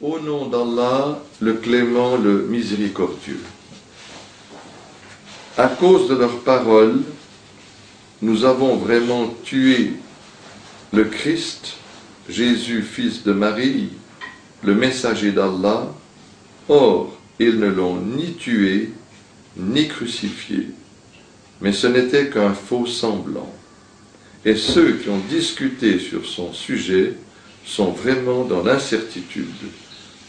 Au nom d'Allah, le clément, le miséricordieux. À cause de leurs paroles, nous avons vraiment tué le Christ, Jésus, fils de Marie, le messager d'Allah. Or, ils ne l'ont ni tué, ni crucifié, mais ce n'était qu'un faux semblant. Et ceux qui ont discuté sur son sujet sont vraiment dans l'incertitude.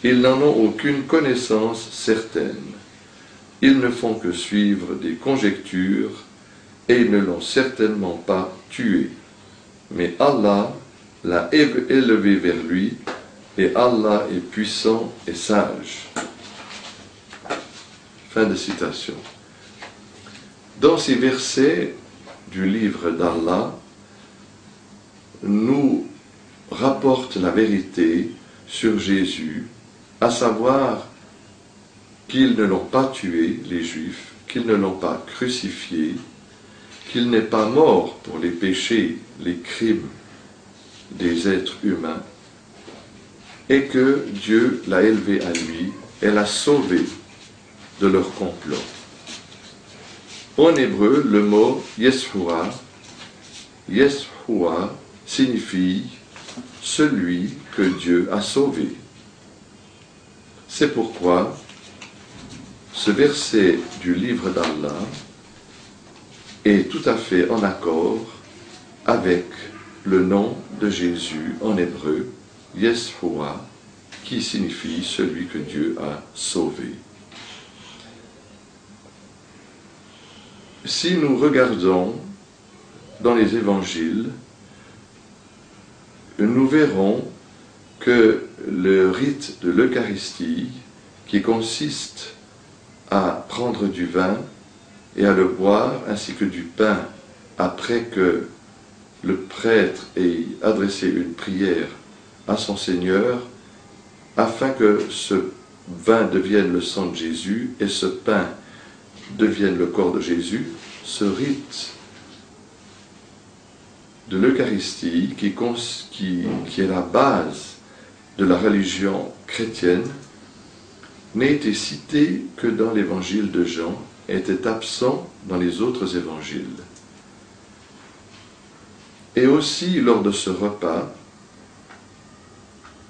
Ils n'en ont aucune connaissance certaine. Ils ne font que suivre des conjectures et ils ne l'ont certainement pas tué. Mais Allah l'a élevé vers lui et Allah est puissant et sage. Fin de citation. Dans ces versets du livre d'Allah, nous rapporte la vérité sur Jésus, à savoir qu'ils ne l'ont pas tué, les Juifs, qu'ils ne l'ont pas crucifié, qu'il n'est pas mort pour les péchés, les crimes des êtres humains, et que Dieu l'a élevé à lui et l'a sauvé de leur complot. En hébreu, le mot Yeshua signifie celui que Dieu a sauvé. C'est pourquoi ce verset du livre d'Allah est tout à fait en accord avec le nom de Jésus en hébreu, Yeshua, qui signifie celui que Dieu a sauvé. Si nous regardons dans les évangiles, nous verrons que le rite de l'Eucharistie, qui consiste à prendre du vin et à le boire, ainsi que du pain, après que le prêtre ait adressé une prière à son Seigneur, afin que ce vin devienne le sang de Jésus et ce pain devienne le corps de Jésus, ce rite de l'Eucharistie, qui est la base de la religion chrétienne, n'a été cité que dans l'évangile de Jean, était absent dans les autres évangiles. Et aussi lors de ce repas,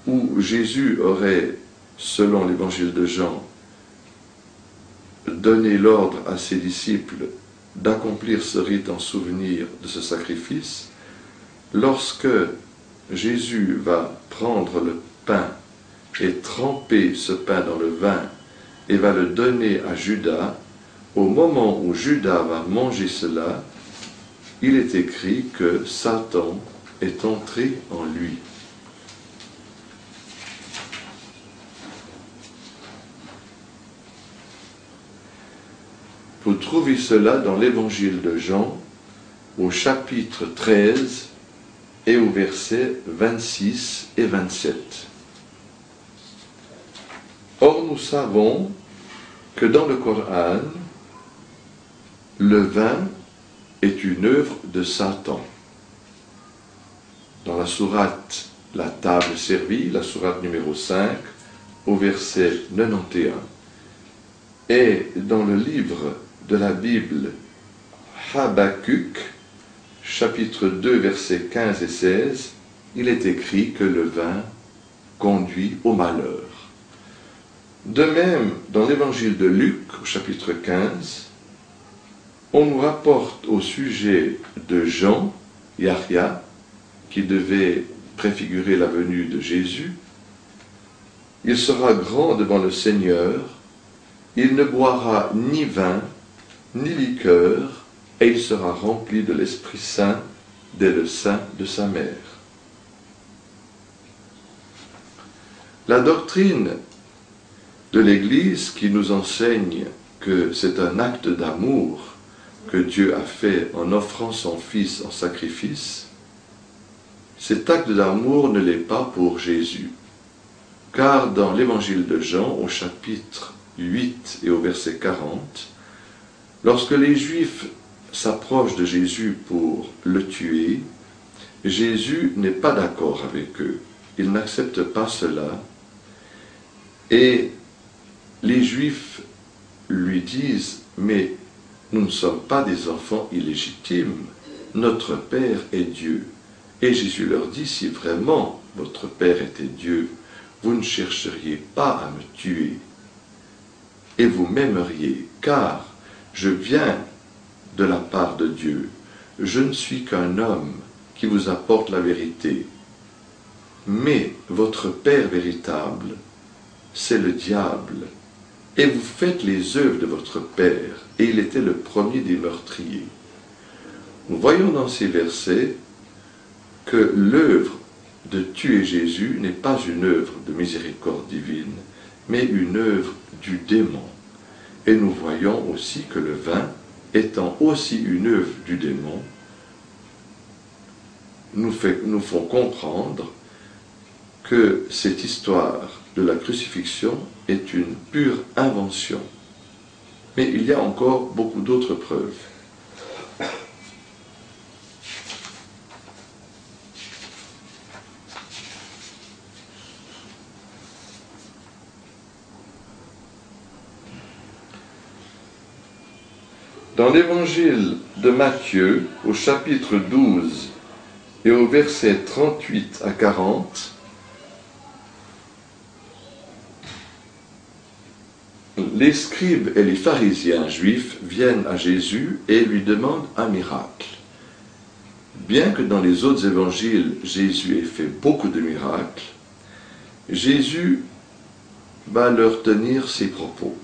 où Jésus aurait, selon l'évangile de Jean, donné l'ordre à ses disciples d'accomplir ce rite en souvenir de ce sacrifice, lorsque Jésus va prendre le pain et tremper ce pain dans le vin et va le donner à Judas, au moment où Judas va manger cela, il est écrit que Satan est entré en lui. Vous trouvez cela dans l'évangile de Jean, au chapitre 13 et au verset 26 et 27. Or, nous savons que dans le Coran, le vin est une œuvre de Satan. Dans la sourate La table servie, la sourate numéro 5, au verset 91. Et dans le livre de la Bible Habakkuk, chapitre 2, versets 15 et 16, il est écrit que le vin conduit au malheur. De même, dans l'évangile de Luc, au chapitre 15, on nous rapporte au sujet de Jean, Yahya, qui devait préfigurer la venue de Jésus, « Il sera grand devant le Seigneur, il ne boira ni vin, ni liqueur, et il sera rempli de l'Esprit Saint dès le sein de sa mère. » La doctrine de l'Église qui nous enseigne que c'est un acte d'amour que Dieu a fait en offrant son Fils en sacrifice, cet acte d'amour ne l'est pas pour Jésus. Car dans l'évangile de Jean, au chapitre 8 et au verset 40, lorsque les Juifs s'approchent de Jésus pour le tuer, Jésus n'est pas d'accord avec eux. Il n'accepte pas cela. Et les Juifs lui disent, mais nous ne sommes pas des enfants illégitimes, notre Père est Dieu. Et Jésus leur dit, si vraiment votre Père était Dieu, vous ne chercheriez pas à me tuer, et vous m'aimeriez, car je viens de la part de Dieu. Je ne suis qu'un homme qui vous apporte la vérité. Mais votre Père véritable, c'est le diable. Et vous faites les œuvres de votre Père, et il était le premier des meurtriers. Nous voyons dans ces versets que l'œuvre de tuer Jésus n'est pas une œuvre de miséricorde divine, mais une œuvre du démon. Et nous voyons aussi que le vin, étant aussi une œuvre du démon, nous font comprendre que cette histoire de la crucifixion est une pure invention. Mais il y a encore beaucoup d'autres preuves. Dans l'évangile de Matthieu, au chapitre 12 et au verset 38 à 40, les scribes et les pharisiens juifs viennent à Jésus et lui demandent un miracle. Bien que dans les autres évangiles, Jésus ait fait beaucoup de miracles, Jésus va leur tenir ses propos.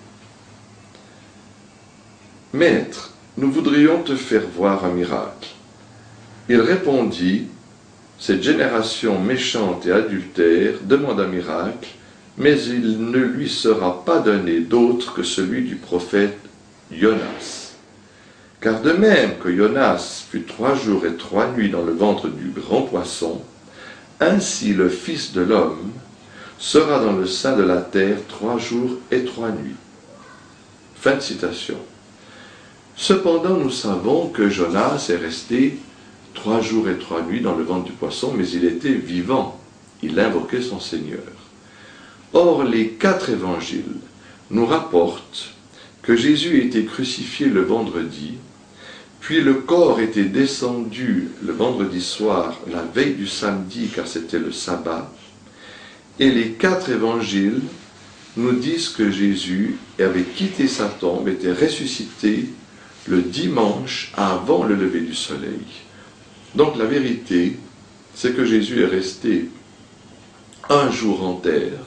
« Maître, nous voudrions te faire voir un miracle. » Il répondit, « Cette génération méchante et adultère demande un miracle, mais il ne lui sera pas donné d'autre que celui du prophète Jonas. Car de même que Jonas fut 3 jours et 3 nuits dans le ventre du grand poisson, ainsi le Fils de l'homme sera dans le sein de la terre 3 jours et 3 nuits. » Fin de citation. Cependant, nous savons que Jonas est resté 3 jours et 3 nuits dans le ventre du poisson, mais il était vivant. Il invoquait son Seigneur. Or, les 4 évangiles nous rapportent que Jésus a été crucifié le vendredi, puis le corps était descendu le vendredi soir, la veille du samedi, car c'était le sabbat, et les 4 évangiles nous disent que Jésus avait quitté sa tombe, était ressuscité le dimanche avant le lever du soleil. Donc la vérité, c'est que Jésus est resté 1 jour en terre,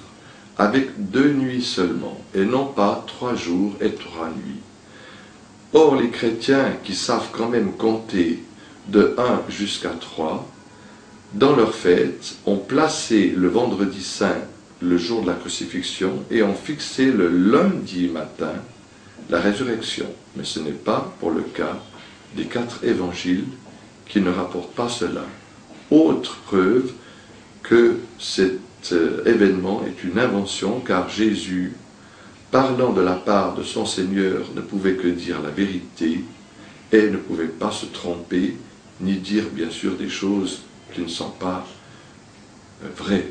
avec 2 nuits seulement, et non pas 3 jours et 3 nuits. Or, les chrétiens qui savent quand même compter de 1 jusqu'à 3, dans leur fête, ont placé le vendredi saint, le jour de la crucifixion, et ont fixé le lundi matin la résurrection. Mais ce n'est pas pour le cas des 4 évangiles qui ne rapportent pas cela. Autre preuve que cet événement est une invention, car Jésus, parlant de la part de son Seigneur, ne pouvait que dire la vérité et ne pouvait pas se tromper, ni dire bien sûr des choses qui ne sont pas vraies.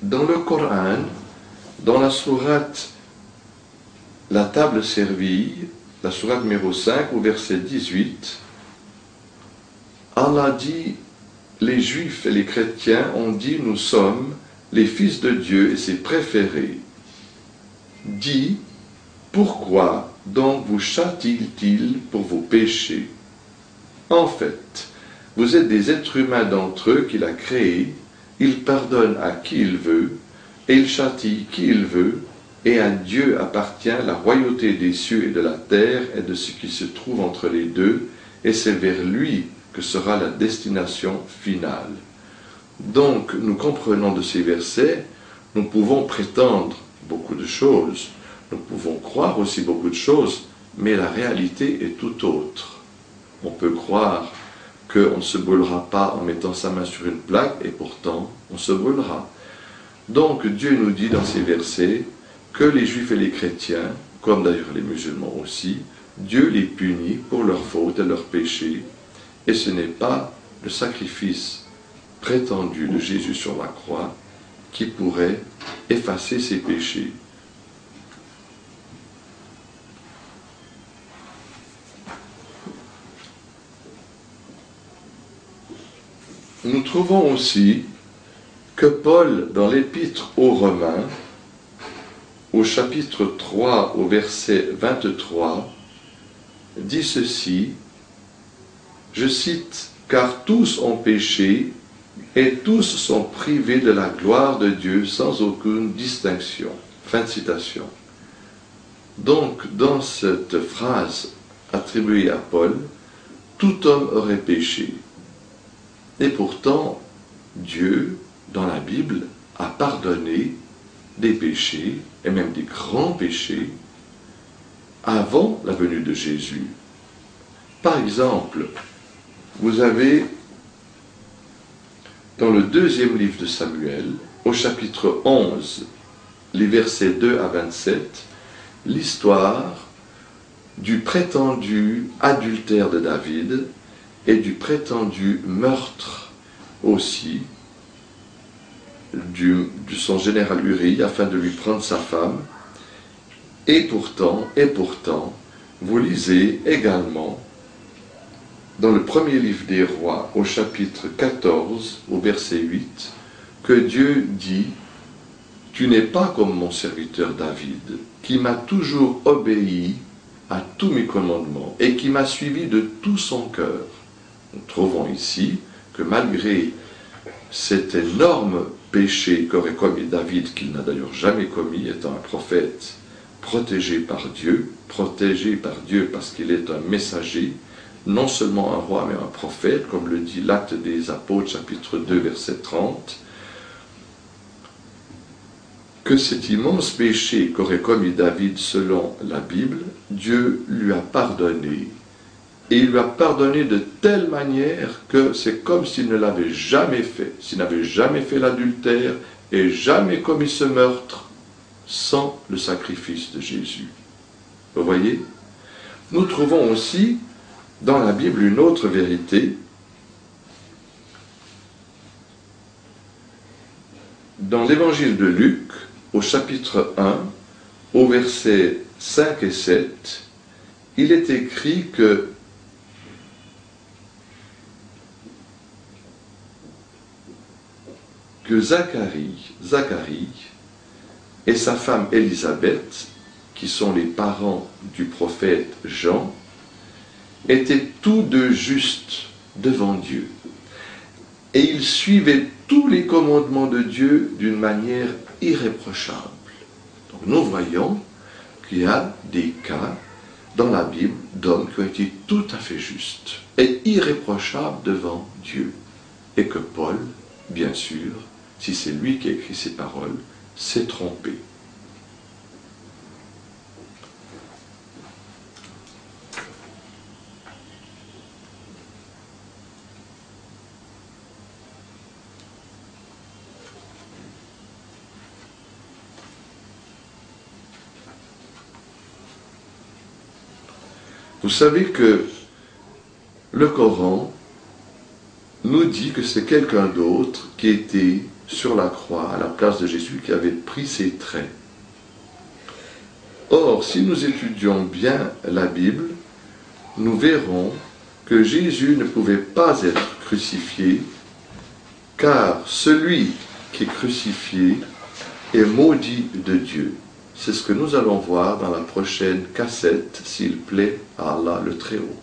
Dans le Coran, dans la sourate La table servie, la sourate numéro 5 au verset 18, Allah dit, les Juifs et les chrétiens ont dit, nous sommes les fils de Dieu et ses préférés. Dit, pourquoi donc vous châtie-t-il pour vos péchés? En fait, vous êtes des êtres humains d'entre eux qu'il a créés, il pardonne à qui il veut, et il châtie qui il veut, et à Dieu appartient la royauté des cieux et de la terre et de ce qui se trouve entre les deux, et c'est vers lui que sera la destination finale. Donc, nous comprenons de ces versets, nous pouvons prétendre beaucoup de choses, nous pouvons croire aussi beaucoup de choses, mais la réalité est tout autre. On peut croire qu'on ne se brûlera pas en mettant sa main sur une plaque, et pourtant, on se brûlera. Donc, Dieu nous dit dans ces versets que les Juifs et les chrétiens, comme d'ailleurs les musulmans aussi, Dieu les punit pour leurs fautes et leurs péchés, et ce n'est pas le sacrifice prétendu de Jésus sur la croix qui pourrait effacer ses péchés. Nous trouvons aussi que Paul, dans l'épître aux Romains, au chapitre 3, au verset 23, dit ceci, je cite, « Car tous ont péché et tous sont privés de la gloire de Dieu sans aucune distinction. » Fin de citation. Donc, dans cette phrase attribuée à Paul, tout homme aurait péché. Et pourtant, Dieu, dans la Bible, a pardonné des péchés, et même des grands péchés, avant la venue de Jésus. Par exemple, vous avez dans le 2e livre de Samuel, au chapitre 11, les versets 2 à 27, l'histoire du prétendu adultère de David et du prétendu meurtre aussi de son général Uri afin de lui prendre sa femme. Et pourtant, vous lisez également dans le premier livre des rois, au chapitre 14, au verset 8, que Dieu dit « Tu n'es pas comme mon serviteur David, qui m'a toujours obéi à tous mes commandements et qui m'a suivi de tout son cœur. » Nous trouvons ici que malgré cet énorme péché qu'aurait commis David, qu'il n'a d'ailleurs jamais commis, étant un prophète protégé par Dieu parce qu'il est un messager, non seulement un roi, mais un prophète, comme le dit l'Acte des Apôtres, chapitre 2, verset 30, que cet immense péché qu'aurait commis David selon la Bible, Dieu lui a pardonné. Et il lui a pardonné de telle manière que c'est comme s'il ne l'avait jamais fait, s'il n'avait jamais fait l'adultère et jamais commis ce meurtre sans le sacrifice de Jésus. Vous voyez? Nous trouvons aussi dans la Bible une autre vérité. Dans l'évangile de Luc, au chapitre 1, au verset 5 et 7, il est écrit que Zacharie et sa femme Élisabeth, qui sont les parents du prophète Jean, étaient tous deux justes devant Dieu. Et ils suivaient tous les commandements de Dieu d'une manière irréprochable. Donc nous voyons qu'il y a des cas dans la Bible d'hommes qui ont été tout à fait justes et irréprochables devant Dieu. Et que Paul, bien sûr, si c'est lui qui a écrit ces paroles, s'est trompé. Vous savez que le Coran nous dit que c'est quelqu'un d'autre qui était sur la croix à la place de Jésus, qui avait pris ses traits. Or, si nous étudions bien la Bible, nous verrons que Jésus ne pouvait pas être crucifié, car celui qui est crucifié est maudit de Dieu. C'est ce que nous allons voir dans la prochaine cassette, s'il plaît à Allah le Très-Haut.